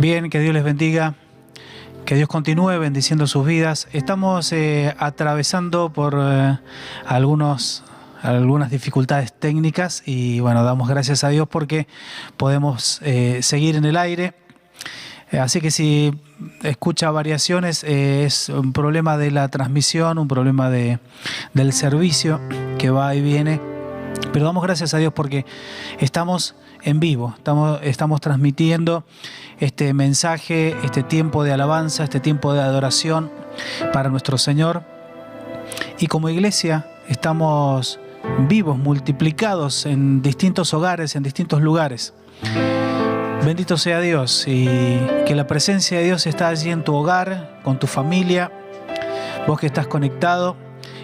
Bien, que Dios les bendiga, que Dios continúe bendiciendo sus vidas. Estamos atravesando por algunas dificultades técnicas y bueno, damos gracias a Dios porque podemos seguir en el aire. Así que si escucha variaciones, es un problema de la transmisión, un problema del servicio que va y viene. Pero damos gracias a Dios porque estamos en vivo, estamos transmitiendo este mensaje, este tiempo de alabanza, este tiempo de adoración para nuestro Señor. Y como iglesia estamos vivos, multiplicados en distintos hogares, en distintos lugares. Bendito sea Dios y que la presencia de Dios está allí en tu hogar, con tu familia. Vos que estás conectado,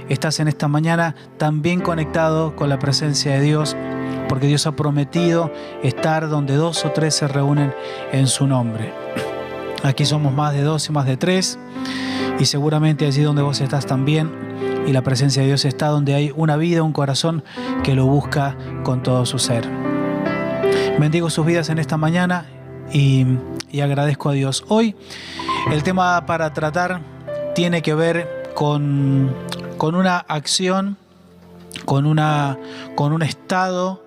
estás en esta mañana también conectado con la presencia de Dios, porque Dios ha prometido estar donde 2 o 3 se reúnen en su nombre. Aquí somos más de 2 y más de 3, y seguramente allí donde vos estás también, y la presencia de Dios está donde hay una vida, un corazón que lo busca con todo su ser. Bendigo sus vidas en esta mañana y agradezco a Dios. Hoy el tema para tratar tiene que ver con una acción, con un estado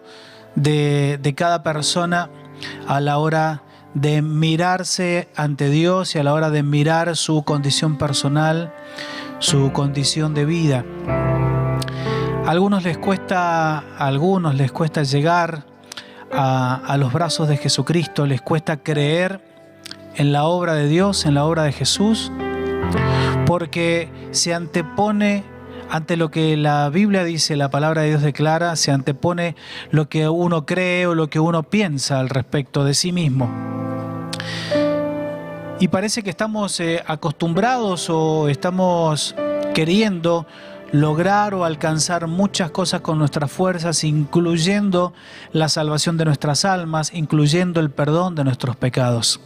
de cada persona a la hora de mirarse ante Dios y a la hora de mirar su condición personal, su condición de vida. A algunos les cuesta llegar a los brazos de Jesucristo, les cuesta creer en la obra de Dios, en la obra de Jesús, porque se antepone ante lo que la Biblia dice, la palabra de Dios declara, se antepone lo que uno cree o lo que uno piensa al respecto de sí mismo. Y parece que estamos acostumbrados o estamos queriendo lograr o alcanzar muchas cosas con nuestras fuerzas, incluyendo la salvación de nuestras almas, incluyendo el perdón de nuestros pecados.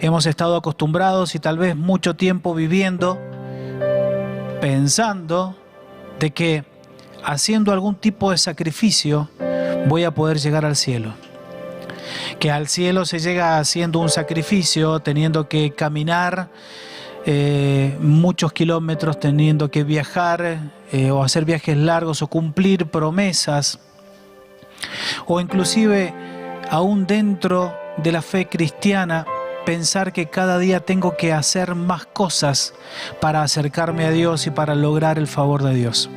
Hemos estado acostumbrados y tal vez mucho tiempo viviendo pensando de que haciendo algún tipo de sacrificio voy a poder llegar al cielo. Que al cielo se llega haciendo un sacrificio, teniendo que caminar muchos kilómetros, teniendo que viajar o hacer viajes largos o cumplir promesas. O inclusive aún dentro de la fe cristiana, pensar que cada día tengo que hacer más cosas para acercarme a Dios y para lograr el favor de Dios.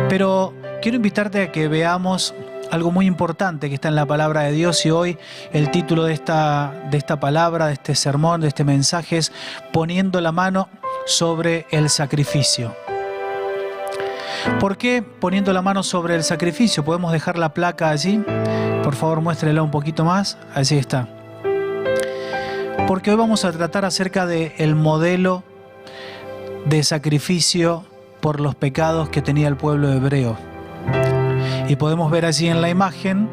Pero quiero invitarte a que veamos algo muy importante que está en la palabra de Dios, y hoy el título de esta palabra, de este sermón, de este mensaje es Poniendo la mano sobre el sacrificio. ¿Por qué poniendo la mano sobre el sacrificio? ¿Podemos dejar la placa allí? Por favor, muéstrela un poquito más. Allí está. Porque hoy vamos a tratar acerca del modelo de sacrificio por los pecados que tenía el pueblo hebreo. Y podemos ver allí en la imagen,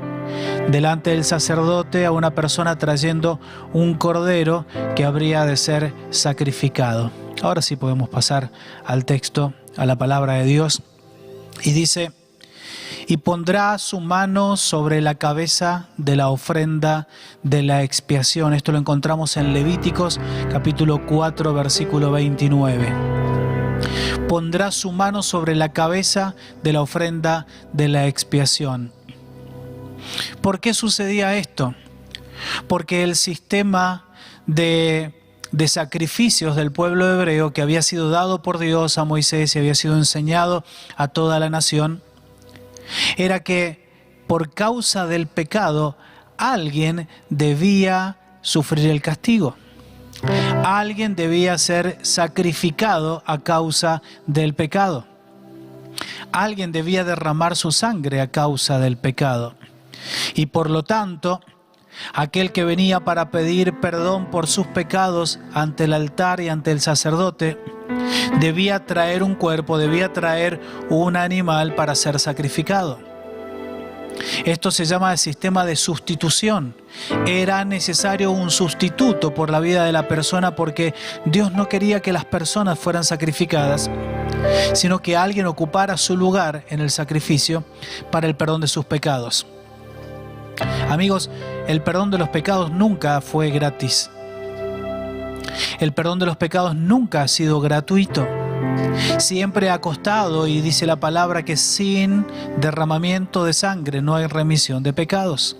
delante del sacerdote, a una persona trayendo un cordero que habría de ser sacrificado. Ahora sí podemos pasar al texto, a la palabra de Dios. Y dice: y pondrá su mano sobre la cabeza de la ofrenda de la expiación. Esto lo encontramos en Levíticos capítulo 4, versículo 29. Pondrá su mano sobre la cabeza de la ofrenda de la expiación. ¿Por qué sucedía esto? Porque el sistema de de sacrificios del pueblo hebreo que había sido dado por Dios a Moisés y había sido enseñado a toda la nación era que por causa del pecado alguien debía sufrir el castigo. Alguien debía ser sacrificado a causa del pecado. Alguien debía derramar su sangre a causa del pecado. Y por lo tanto, aquel que venía para pedir perdón por sus pecados ante el altar y ante el sacerdote, debía traer un cuerpo, debía traer un animal para ser sacrificado. Esto se llama el sistema de sustitución. Era necesario un sustituto por la vida de la persona porque Dios no quería que las personas fueran sacrificadas, sino que alguien ocupara su lugar en el sacrificio para el perdón de sus pecados. Amigos, el perdón de los pecados nunca fue gratis. El perdón de los pecados nunca ha sido gratuito. Siempre ha costado, y dice la palabra que sin derramamiento de sangre no hay remisión de pecados.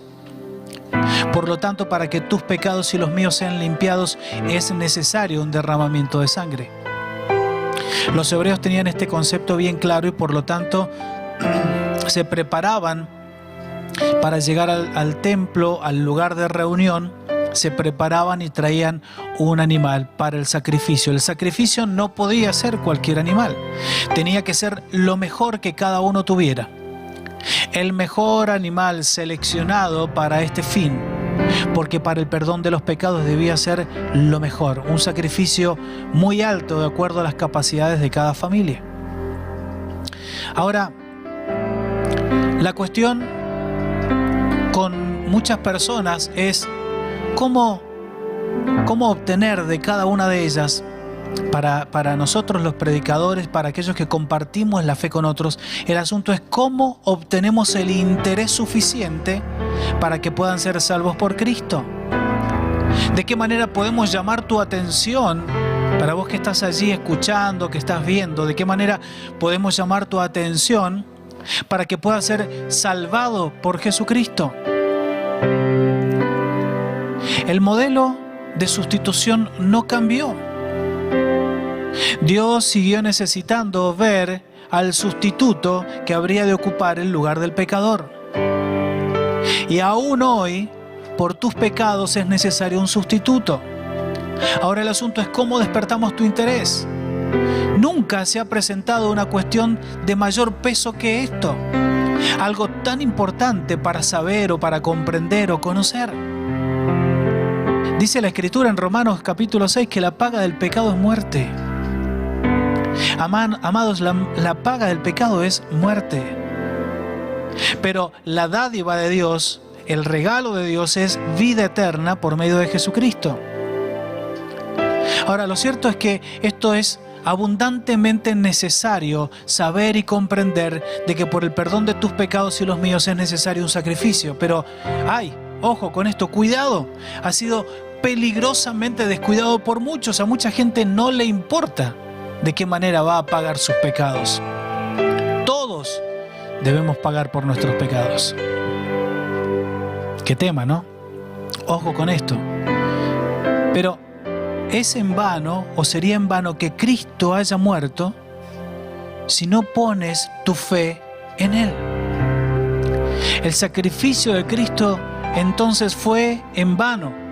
Por lo tanto, para que tus pecados y los míos sean limpiados, es necesario un derramamiento de sangre. Los hebreos tenían este concepto bien claro y por lo tanto se preparaban para llegar al templo, al lugar de reunión. Se preparaban y traían un animal para el sacrificio. El sacrificio no podía ser cualquier animal. Tenía que ser lo mejor que cada uno tuviera. El mejor animal seleccionado para este fin, porque para el perdón de los pecados debía ser lo mejor. Un sacrificio muy alto de acuerdo a las capacidades de cada familia. Ahora, la cuestión con muchas personas es ¿Cómo obtener de cada una de ellas, para nosotros los predicadores, para aquellos que compartimos la fe con otros? El asunto es cómo obtenemos el interés suficiente para que puedan ser salvos por Cristo. ¿De qué manera podemos llamar tu atención, para vos que estás allí escuchando, que estás viendo, de qué manera podemos llamar tu atención para que puedas ser salvado por Jesucristo? El modelo de sustitución no cambió. Dios siguió necesitando ver al sustituto que habría de ocupar el lugar del pecador. Y aún hoy, por tus pecados es necesario un sustituto. Ahora el asunto es cómo despertamos tu interés. Nunca se ha presentado una cuestión de mayor peso que esto. Algo tan importante para saber o para comprender o conocer. Dice la Escritura en Romanos capítulo 6 que la paga del pecado es muerte. Amados, la paga del pecado es muerte. Pero la dádiva de Dios, el regalo de Dios es vida eterna por medio de Jesucristo. Ahora, lo cierto es que esto es abundantemente necesario saber y comprender de que por el perdón de tus pecados y los míos es necesario un sacrificio. Pero, ojo con esto, cuidado, ha sido peligrosamente descuidado por muchos. A mucha gente no le importa de qué manera va a pagar sus pecados. Todos debemos pagar por nuestros pecados. Qué tema, ¿no? Ojo con esto. Pero es en vano, o sería en vano, que Cristo haya muerto si no pones tu fe en Él. El sacrificio de Cristo entonces fue en vano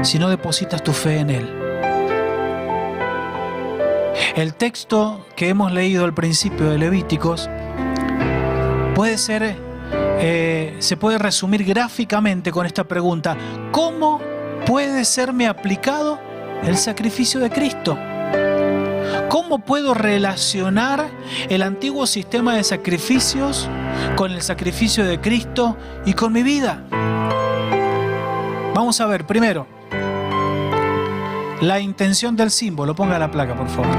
si no depositas tu fe en Él. El texto que hemos leído al principio de Levíticos se puede resumir gráficamente con esta pregunta: ¿cómo puede serme aplicado el sacrificio de Cristo? ¿Cómo puedo relacionar el antiguo sistema de sacrificios con el sacrificio de Cristo y con mi vida? Vamos a ver primero la intención del símbolo. Ponga la placa, por favor.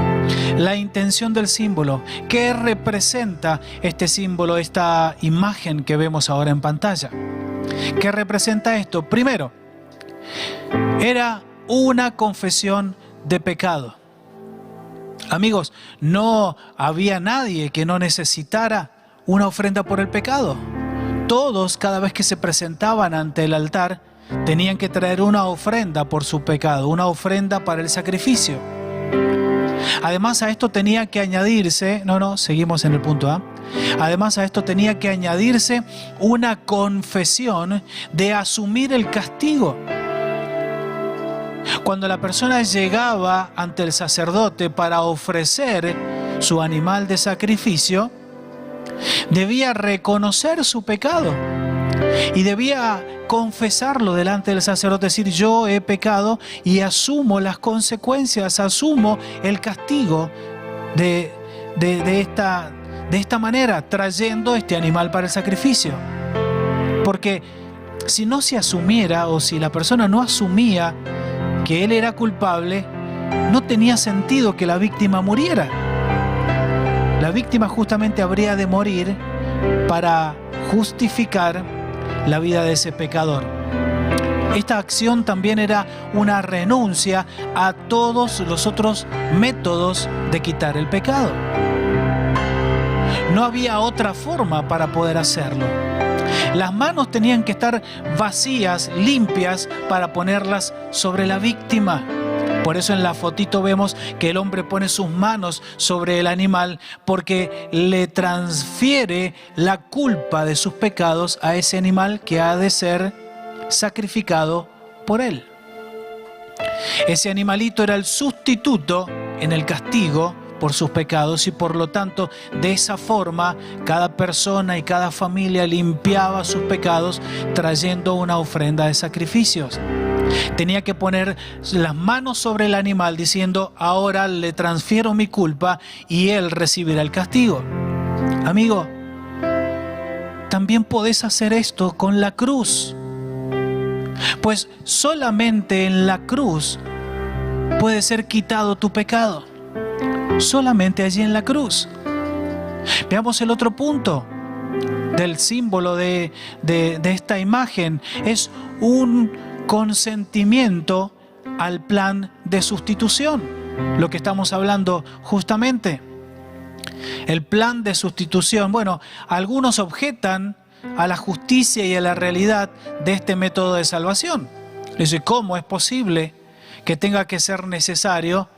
La intención del símbolo. ¿Qué representa este símbolo, esta imagen que vemos ahora en pantalla? ¿Qué representa esto? Primero, era una confesión de pecado. Amigos, no había nadie que no necesitara una ofrenda por el pecado. Todos, cada vez que se presentaban ante el altar, tenían que traer una ofrenda por su pecado, una ofrenda para el sacrificio. Además a esto tenía que añadirse, seguimos en el punto A. Además a esto tenía que añadirse una confesión de asumir el castigo. Cuando la persona llegaba ante el sacerdote para ofrecer su animal de sacrificio, debía reconocer su pecado y debía confesarlo delante del sacerdote, decir: yo he pecado y asumo las consecuencias, asumo el castigo de esta manera, trayendo este animal para el sacrificio. Porque si no se asumiera, o si la persona no asumía que él era culpable, no tenía sentido que la víctima muriera. La víctima justamente habría de morir para justificar la vida de ese pecador. Esta acción también era una renuncia a todos los otros métodos de quitar el pecado. No había otra forma para poder hacerlo. Las manos tenían que estar vacías, limpias, para ponerlas sobre la víctima. Por eso en la fotito vemos que el hombre pone sus manos sobre el animal, porque le transfiere la culpa de sus pecados a ese animal que ha de ser sacrificado por él. Ese animalito era el sustituto en el castigo por sus pecados, y por lo tanto de esa forma cada persona y cada familia limpiaba sus pecados trayendo una ofrenda de sacrificios. Tenía que poner las manos sobre el animal diciendo: ahora le transfiero mi culpa y él recibirá el castigo. Amigo, también podés hacer esto con la cruz, pues solamente en la cruz puede ser quitado tu pecado. Solamente allí en la cruz. Veamos el otro punto del símbolo de esta imagen. Es un consentimiento al plan de sustitución, lo que estamos hablando justamente. El plan de sustitución. Bueno, algunos objetan a la justicia y a la realidad de este método de salvación. Dice: ¿cómo es posible que tenga que ser necesario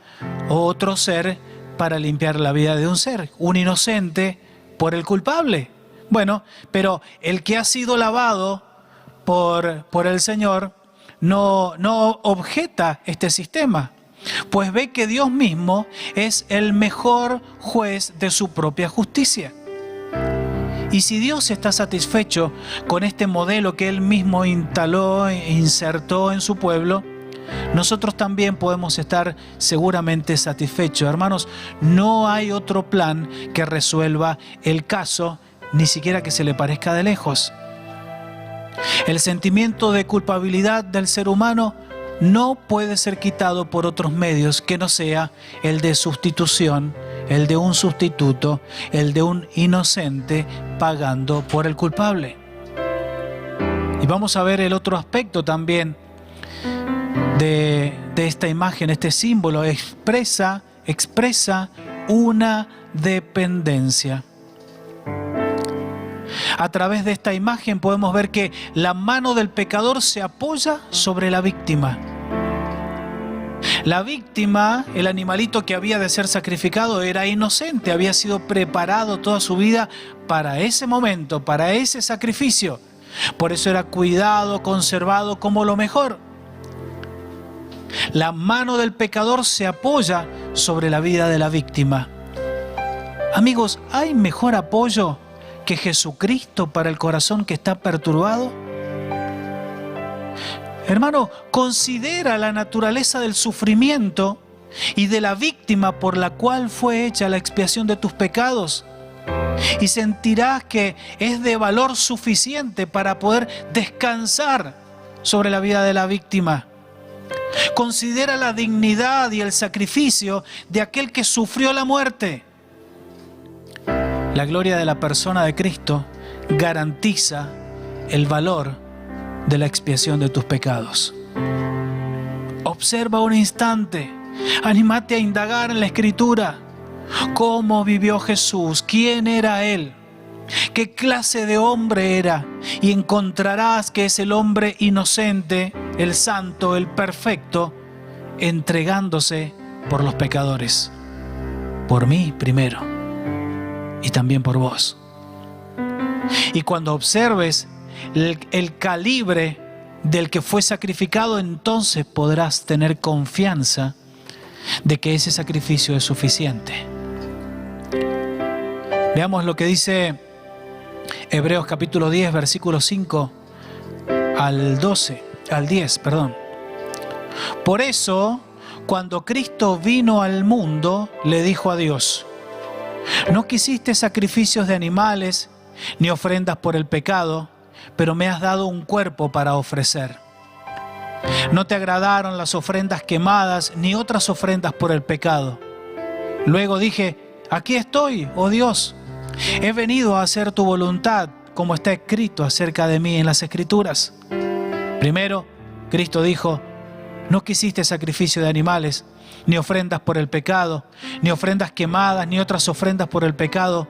otro ser para limpiar la vida de un ser, un inocente por el culpable? Bueno, pero el que ha sido lavado por el Señor no objeta este sistema, pues ve que Dios mismo es el mejor juez de su propia justicia. Y si Dios está satisfecho con este modelo que Él mismo instaló e insertó en su pueblo, nosotros también podemos estar seguramente satisfechos. Hermanos, no hay otro plan que resuelva el caso, ni siquiera que se le parezca de lejos. El sentimiento de culpabilidad del ser humano no puede ser quitado por otros medios que no sea el de sustitución, el de un sustituto, el de un inocente pagando por el culpable. Y vamos a ver el otro aspecto también de esta imagen. Este símbolo expresa una dependencia. A través de esta imagen podemos ver que la mano del pecador se apoya sobre la víctima. La víctima, el animalito que había de ser sacrificado, era inocente, había sido preparado toda su vida para ese momento, para ese sacrificio. Por eso era cuidado, conservado como lo mejor. La mano del pecador se apoya sobre la vida de la víctima. Amigos, ¿hay mejor apoyo que Jesucristo para el corazón que está perturbado? Hermano, considera la naturaleza del sufrimiento y de la víctima por la cual fue hecha la expiación de tus pecados, y sentirás que es de valor suficiente para poder descansar sobre la vida de la víctima. Considera la dignidad y el sacrificio de aquel que sufrió la muerte. La gloria de la persona de Cristo garantiza el valor de la expiación de tus pecados. Observa un instante, anímate a indagar en la Escritura. ¿Cómo vivió Jesús? ¿Quién era Él? qué clase de hombre era, y encontrarás que es el hombre inocente, el santo, el perfecto, entregándose por los pecadores. Por mí primero, y también por vos. Y cuando observes el calibre del que fue sacrificado, entonces podrás tener confianza de que ese sacrificio es suficiente. Veamos lo que dice Hebreos capítulo 10, versículo 5 al 10. Por eso, cuando Cristo vino al mundo, le dijo a Dios: no quisiste sacrificios de animales, ni ofrendas por el pecado, pero me has dado un cuerpo para ofrecer. No te agradaron las ofrendas quemadas, ni otras ofrendas por el pecado. Luego dije: aquí estoy, oh Dios. He venido a hacer tu voluntad, como está escrito acerca de mí en las Escrituras. Primero, Cristo dijo: no quisiste sacrificio de animales, ni ofrendas por el pecado, ni ofrendas quemadas, ni otras ofrendas por el pecado.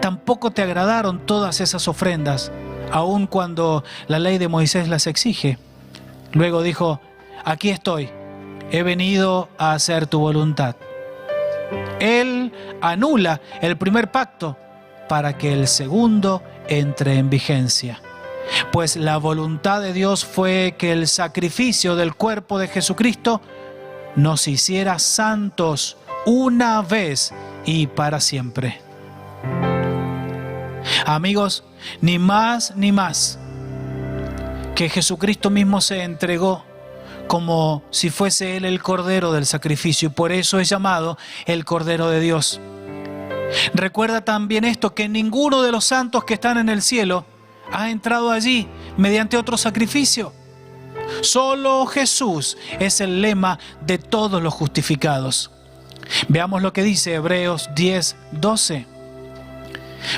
Tampoco te agradaron todas esas ofrendas, aun cuando la ley de Moisés las exige. Luego dijo: aquí estoy, he venido a hacer tu voluntad. Él anula el primer pacto para que el segundo entre en vigencia. Pues la voluntad de Dios fue que el sacrificio del cuerpo de Jesucristo nos hiciera santos una vez y para siempre. Amigos, ni más ni más que Jesucristo mismo se entregó como si fuese Él el Cordero del sacrificio, y por eso es llamado el Cordero de Dios. Recuerda también esto, que ninguno de los santos que están en el cielo ha entrado allí mediante otro sacrificio. Solo Jesús es el lema de todos los justificados. Veamos lo que dice Hebreos 10, 12.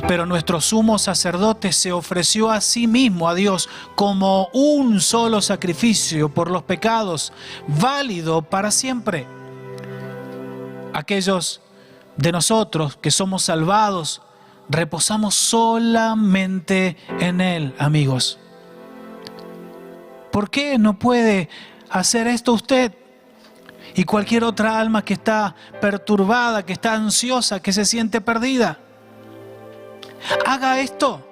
Pero nuestro sumo sacerdote se ofreció a sí mismo a Dios como un solo sacrificio por los pecados, válido para siempre. Aquellos de nosotros que somos salvados, reposamos solamente en Él, amigos. ¿Por qué no puede hacer esto usted? Y cualquier otra alma que está perturbada, que está ansiosa, que se siente perdida. Haga esto.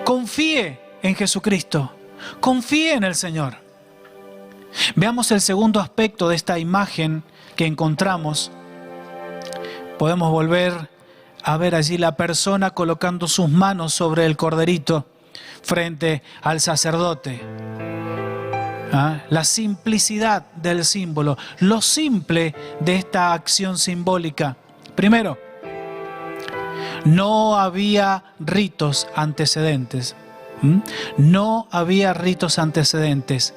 Confíe en Jesucristo. Confíe en el Señor. Veamos el segundo aspecto de esta imagen que encontramos. Podemos volver a ver allí la persona colocando sus manos sobre el corderito frente al sacerdote. La simplicidad del símbolo, lo simple de esta acción simbólica. Primero, no había ritos antecedentes. No había ritos antecedentes.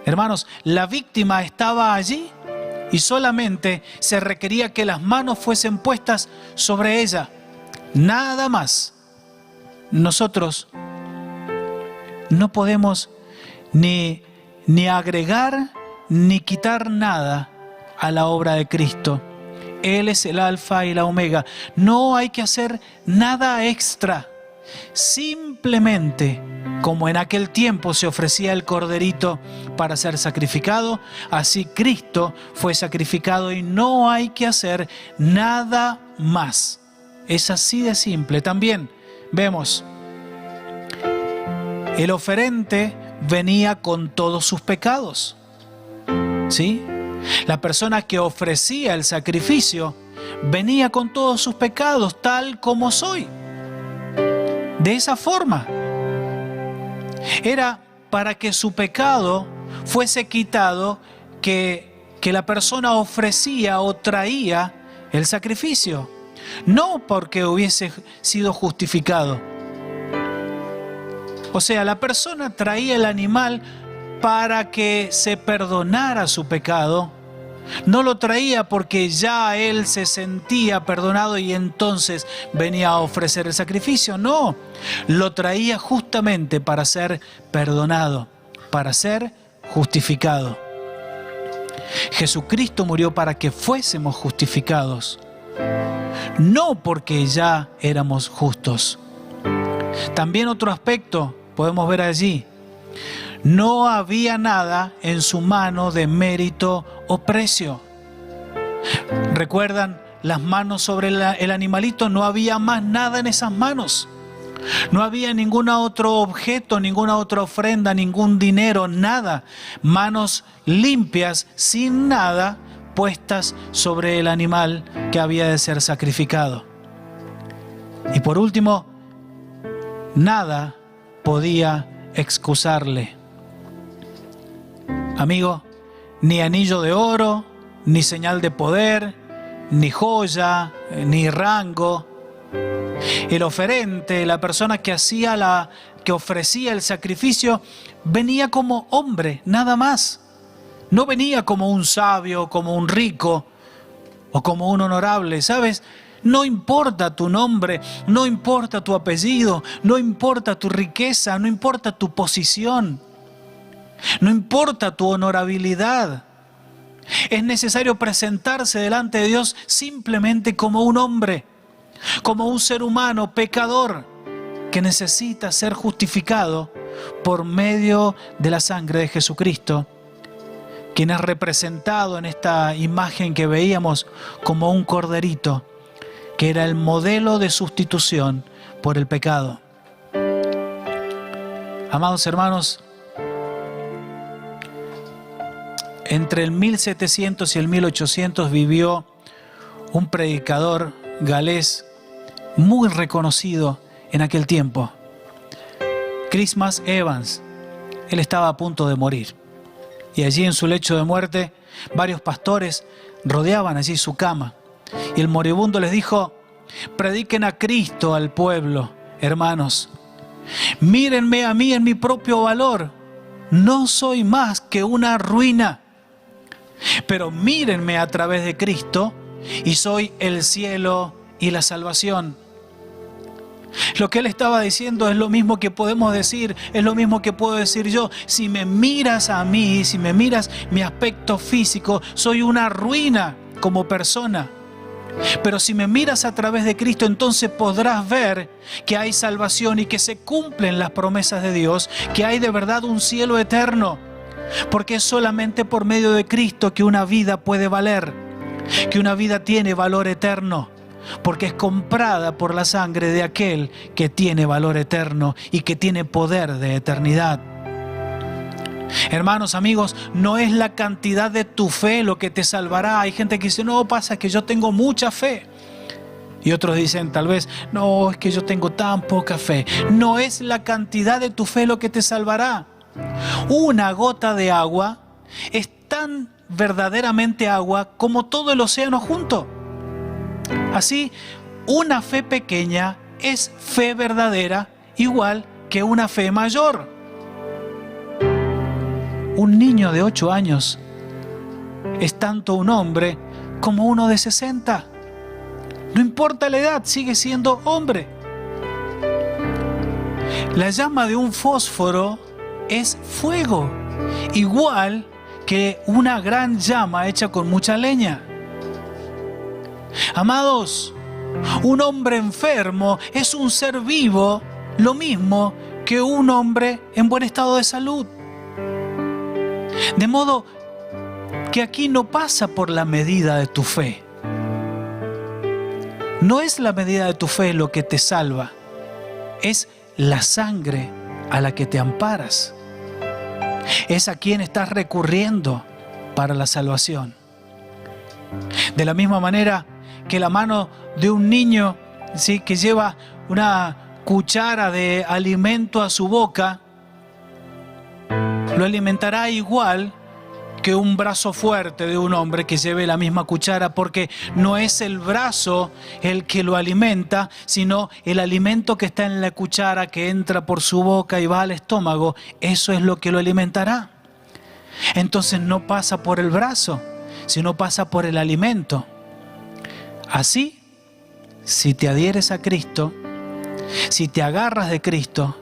Hermanos, la víctima estaba allí y solamente se requería que las manos fuesen puestas sobre ella. Nada más. Nosotros no podemos ni agregar ni quitar nada a la obra de Cristo. Él es el alfa y la omega. No hay que hacer nada extra. Simplemente, como en aquel tiempo se ofrecía el corderito para ser sacrificado, así Cristo fue sacrificado y no hay que hacer nada más. Es así de simple. También vemos, el oferente venía con todos sus pecados. ¿Sí? La persona que ofrecía el sacrificio venía con todos sus pecados, tal como soy. De esa forma. Era para que su pecado fuese quitado que la persona ofrecía o traía el sacrificio. No porque hubiese sido justificado. O sea, la persona traía el animal para que se perdonara su pecado. No lo traía porque ya él se sentía perdonado y entonces venía a ofrecer el sacrificio. No, lo traía justamente para ser perdonado, para ser justificado. Jesucristo murió para que fuésemos justificados, no porque ya éramos justos. También otro aspecto podemos ver allí. No había nada en su mano de mérito o precio. ¿Recuerdan las manos sobre el animalito? No había más nada en esas manos. No había ningún otro objeto, ninguna otra ofrenda, ningún dinero, nada. Manos limpias, sin nada, puestas sobre el animal que había de ser sacrificado. Y por último, nada podía excusarle. Amigo, ni anillo de oro, ni señal de poder, ni joya, ni rango. El oferente, la persona que ofrecía el sacrificio, venía como hombre, nada más. No venía como un sabio, como un rico o como un honorable, ¿sabes? No importa tu nombre, no importa tu apellido, no importa tu riqueza, no importa tu posición, no importa tu honorabilidad. Es necesario presentarse delante de Dios simplemente como un hombre, como un ser humano pecador que necesita ser justificado por medio de la sangre de Jesucristo, quien es representado en esta imagen que veíamos como un corderito, que era el modelo de sustitución por el pecado. Amados hermanos, entre el 1700 y el 1800 vivió un predicador galés muy reconocido en aquel tiempo, Christmas Evans. Él estaba a punto de morir. Y allí en su lecho de muerte, varios pastores rodeaban allí su cama. Y el moribundo les dijo: prediquen a Cristo al pueblo, hermanos. Mírenme a mí en mi propio valor. No soy más que una ruina. Pero mírenme a través de Cristo y soy el cielo y la salvación. Lo que él estaba diciendo es lo mismo que podemos decir, es lo mismo que puedo decir yo. Si me miras a mí, si me miras mi aspecto físico, soy una ruina como persona. Pero si me miras a través de Cristo, entonces podrás ver que hay salvación y que se cumplen las promesas de Dios, que hay de verdad un cielo eterno. Porque es solamente por medio de Cristo que una vida puede valer, que una vida tiene valor eterno. Porque es comprada por la sangre de aquel que tiene valor eterno y que tiene poder de eternidad. Hermanos, amigos, no es la cantidad de tu fe lo que te salvará. Hay gente que dice: no, pasa que yo tengo mucha fe. Y otros dicen tal vez: no, es que yo tengo tan poca fe. No es la cantidad de tu fe lo que te salvará. Una gota de agua es tan verdaderamente agua como todo el océano junto. Así, una fe pequeña es fe verdadera, igual que una fe mayor. Un niño de 8 años es tanto un hombre como uno de 60. No importa la edad, sigue siendo hombre. La llama de un fósforo es fuego, igual que una gran llama hecha con mucha leña. Amados, un hombre enfermo es un ser vivo, lo mismo que un hombre en buen estado de salud. De modo que aquí no pasa por la medida de tu fe. No es la medida de tu fe lo que te salva, es la sangre a la que te amparas. Es a quien estás recurriendo para la salvación. De la misma manera que la mano de un niño, ¿sí?, que lleva una cuchara de alimento a su boca, lo alimentará igual que un brazo fuerte de un hombre que lleve la misma cuchara, porque no es el brazo el que lo alimenta, sino el alimento que está en la cuchara, que entra por su boca y va al estómago. Eso es lo que lo alimentará. Entonces no pasa por el brazo, sino pasa por el alimento. Así, si te adhieres a Cristo, si te agarras de Cristo,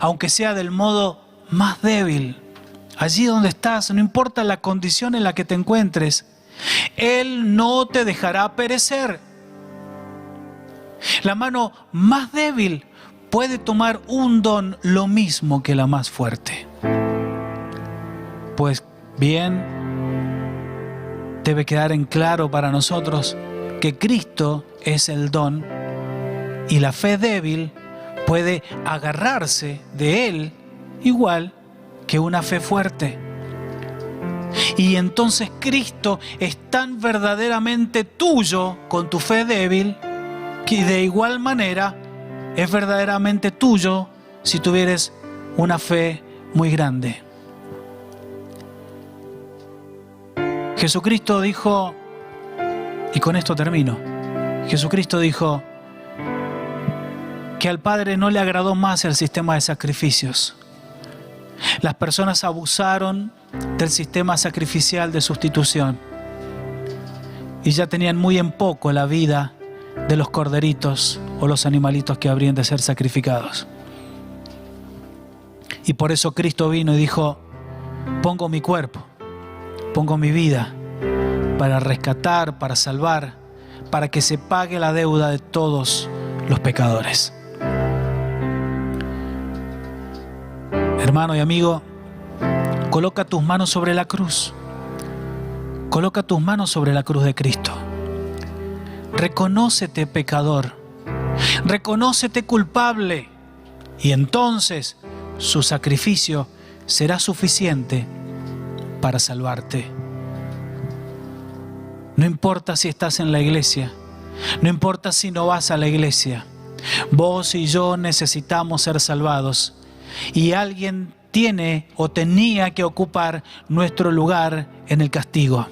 aunque sea del modo más débil, allí donde estás, no importa la condición en la que te encuentres, Él no te dejará perecer. La mano más débil puede tomar un don lo mismo que la más fuerte. Pues bien, debe quedar en claro para nosotros que Cristo es el don y la fe débil puede agarrarse de Él igual que una fe fuerte. Y entonces Cristo es tan verdaderamente tuyo con tu fe débil que de igual manera es verdaderamente tuyo si tuvieres una fe muy grande. Jesucristo dijo, y con esto termino, Jesucristo dijo que al Padre no le agradó más el sistema de sacrificios. Las personas abusaron del sistema sacrificial de sustitución y ya tenían muy en poco la vida de los corderitos o los animalitos que habrían de ser sacrificados. Y por eso Cristo vino y dijo, pongo mi cuerpo, pongo mi vida para rescatar, para salvar, para que se pague la deuda de todos los pecadores. Hermano y amigo, coloca tus manos sobre la cruz. Coloca tus manos sobre la cruz de Cristo. Reconócete pecador. Reconócete culpable. Y entonces su sacrificio será suficiente para salvarte. No importa si estás en la iglesia. No importa si no vas a la iglesia. Vos y yo necesitamos ser salvados. Y alguien tiene o tenía que ocupar nuestro lugar en el castigo.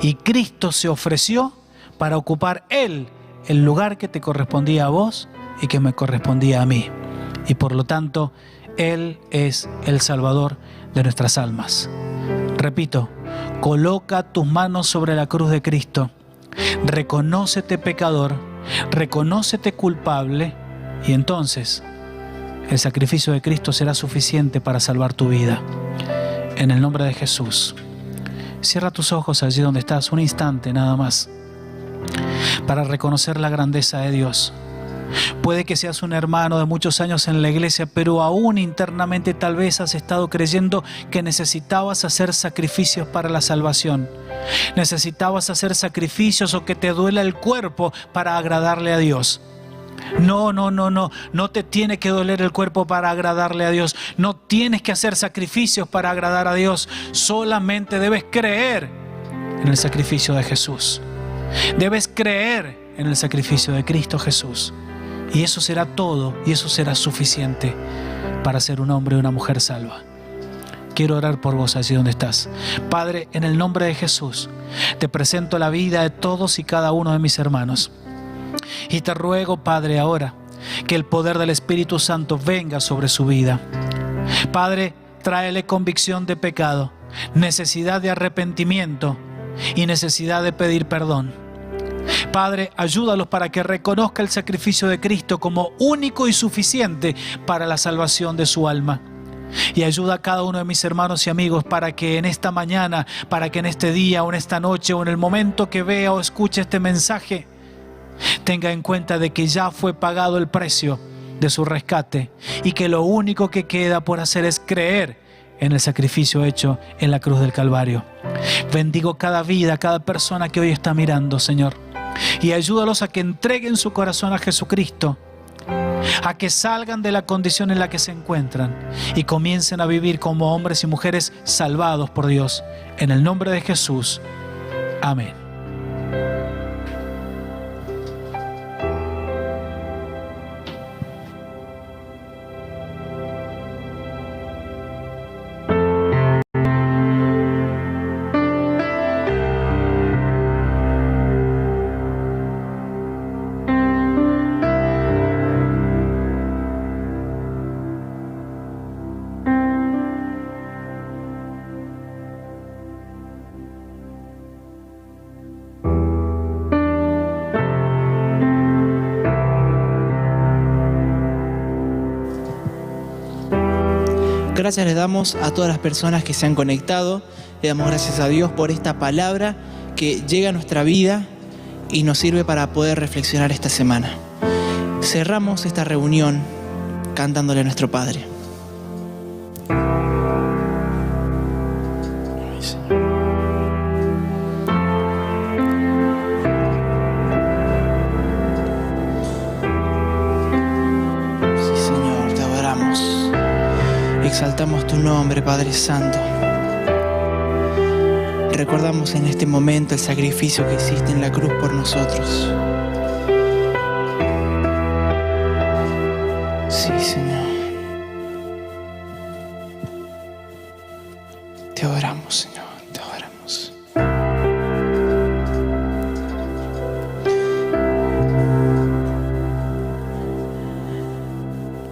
Y Cristo se ofreció para ocupar Él el lugar que te correspondía a vos y que me correspondía a mí. Y por lo tanto, Él es el Salvador de nuestras almas. Repito, coloca tus manos sobre la cruz de Cristo. Reconócete pecador, reconócete culpable y entonces el sacrificio de Cristo será suficiente para salvar tu vida. En el nombre de Jesús. Cierra tus ojos allí donde estás, un instante nada más, para reconocer la grandeza de Dios. Puede que seas un hermano de muchos años en la iglesia, pero aún internamente tal vez has estado creyendo que necesitabas hacer sacrificios para la salvación. Necesitabas hacer sacrificios o que te duela el cuerpo para agradarle a Dios. No te tiene que doler el cuerpo para agradarle a Dios. No tienes que hacer sacrificios para agradar a Dios. Solamente debes creer en el sacrificio de Jesús. Debes creer en el sacrificio de Cristo Jesús. Y eso será todo, y eso será suficiente para ser un hombre y una mujer salva. Quiero orar por vos allí donde estás. Padre, en el nombre de Jesús, te presento la vida de todos y cada uno de mis hermanos. Y te ruego, Padre, ahora que el poder del Espíritu Santo venga sobre su vida. Padre, tráele convicción de pecado, necesidad de arrepentimiento y necesidad de pedir perdón. Padre, ayúdalos para que reconozca el sacrificio de Cristo como único y suficiente para la salvación de su alma. Y ayuda a cada uno de mis hermanos y amigos para que en esta mañana, para que en este día o en esta noche o en el momento que vea o escuche este mensaje, tenga en cuenta de que ya fue pagado el precio de su rescate y que lo único que queda por hacer es creer en el sacrificio hecho en la cruz del Calvario. Bendigo cada vida, cada persona que hoy está mirando, Señor, y ayúdalos a que entreguen su corazón a Jesucristo, a que salgan de la condición en la que se encuentran y comiencen a vivir como hombres y mujeres salvados por Dios. En el nombre de Jesús. Amén. Gracias les damos a todas las personas que se han conectado. Le damos gracias a Dios por esta palabra que llega a nuestra vida y nos sirve para poder reflexionar esta semana. Cerramos esta reunión cantándole a nuestro Padre. Exaltamos tu nombre, Padre Santo. Recordamos en este momento el sacrificio que hiciste en la cruz por nosotros. Sí, Señor. Te adoramos, Señor, te adoramos.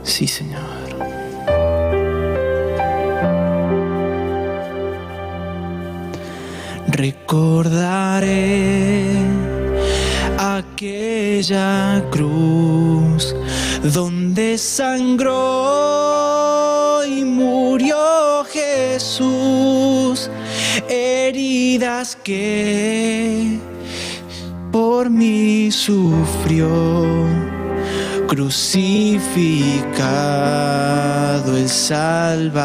Sí, Señor. Recordaré aquella cruz donde sangró y murió Jesús, heridas que por mí sufrió, crucificado el Salvador.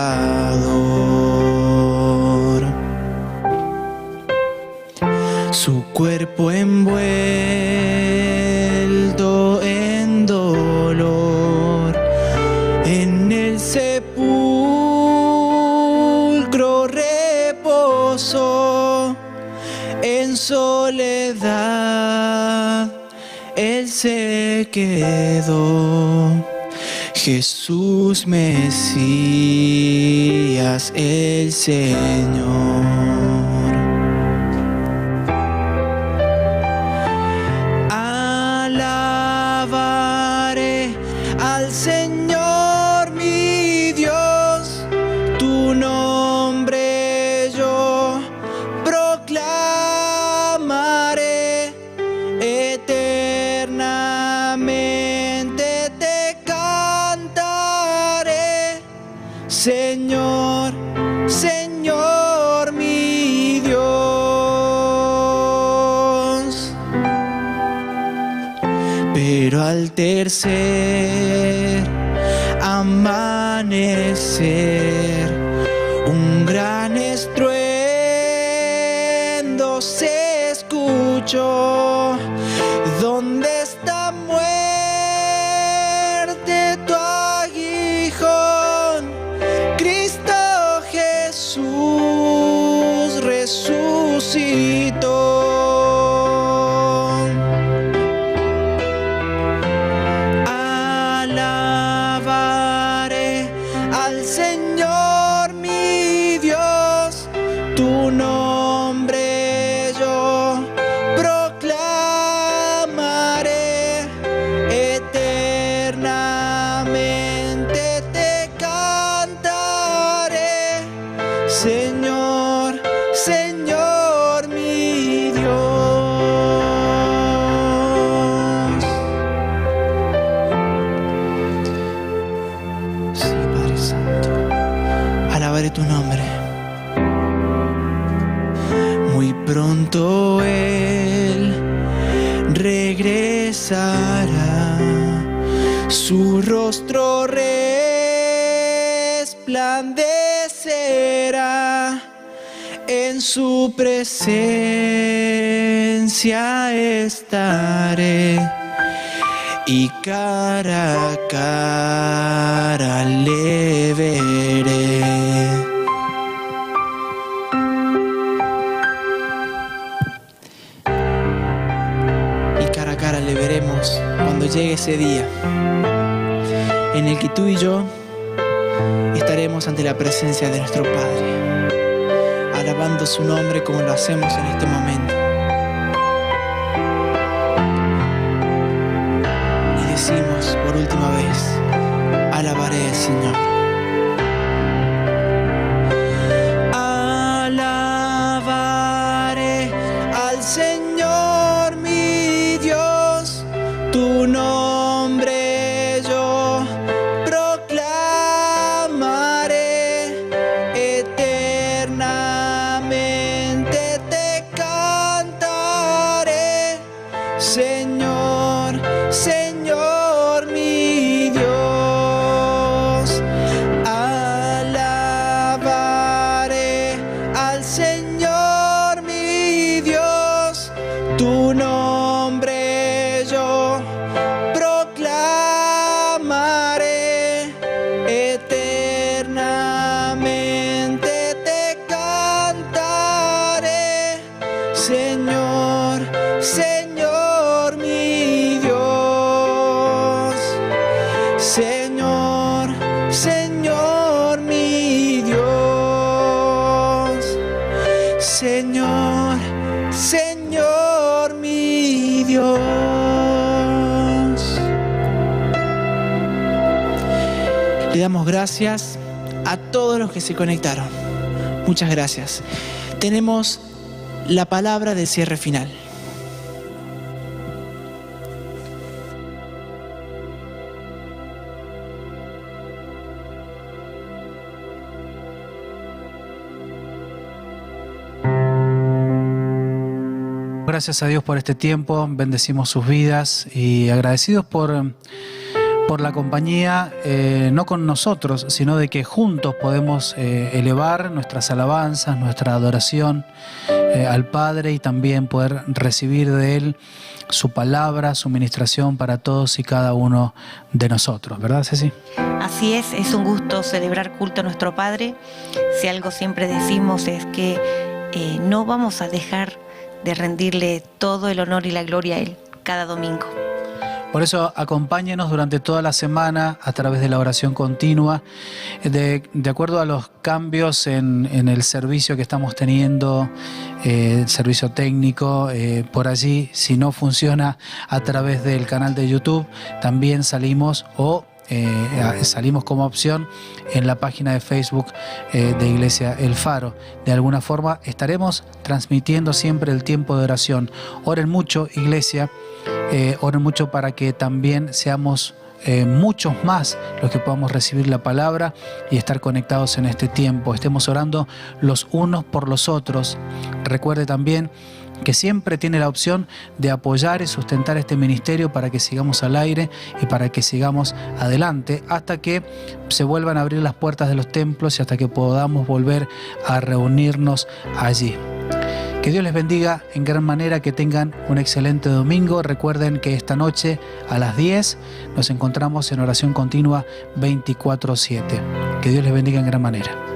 Su cuerpo envuelto en dolor, en el sepulcro reposó, en soledad Él se quedó. Jesús Mesías, el Señor. Señor, Señor mi Dios. Pero al tercer amanecer, un gran estruendo se escuchó. ¿Dónde está muerte tu aguijón? Cristo Jesús resucitó. Alabaré al Señor mi Dios, tu nombre yo proclamaré, eternamente te cantaré, Señor, Señor mi Dios. Sí, Padre Santo, alabaré tu nombre. Muy pronto Él regresará, su rostro resplandecerá, en su presencia estaré y cara a cara le veré. Cara a cara le veremos cuando llegue ese día en el que tú y yo estaremos ante la presencia de nuestro Padre, alabando su nombre como lo hacemos en este momento. Y decimos por última vez, alabaré al Señor. Alabaré al Señor mi Dios, tu nombre yo proclamaré, eternamente te cantaré, Señor, Señor mi Dios. Sí, Padre Santo, alabaré tu nombre. Muy pronto Él regresará, su rostro resplandecerá, en su presencia estaré y cara a cara le veré. Señor, Señor mi Dios. Señor mi Dios, tu nombre yo proclamaré, eternamente te cantaré. Señor, Señor mi Dios, Señor, Señor mi Dios, Señor, Señor mi Dios. Le damos gracias a todos los que se conectaron. Muchas gracias. Tenemos la palabra de cierre final. Gracias a Dios por este tiempo, bendecimos sus vidas y agradecidos por la compañía, no con nosotros, sino de que juntos podemos elevar nuestras alabanzas, nuestra adoración al Padre y también poder recibir de Él su palabra, su ministración para todos y cada uno de nosotros, ¿verdad, Ceci? Así es un gusto celebrar culto a nuestro Padre. Si algo siempre decimos es que no vamos a dejar de rendirle todo el honor y la gloria a Él cada domingo. Por eso acompáñenos durante toda la semana a través de la oración continua, de acuerdo a los cambios en el servicio que estamos teniendo, el servicio técnico. Por allí, si no funciona a través del canal de YouTube, también salimos salimos como opción en la página de Facebook de Iglesia El Faro. De alguna forma estaremos transmitiendo siempre el tiempo de oración. Oren mucho, Iglesia, oren mucho para que también seamos muchos más los que podamos recibir la palabra y estar conectados en este tiempo. Estemos orando los unos por los otros. Recuerde también que siempre tiene la opción de apoyar y sustentar este ministerio para que sigamos al aire y para que sigamos adelante hasta que se vuelvan a abrir las puertas de los templos y hasta que podamos volver a reunirnos allí. Que Dios les bendiga en gran manera, que tengan un excelente domingo. Recuerden que esta noche a las 10 nos encontramos en oración continua 24/7. Que Dios les bendiga en gran manera.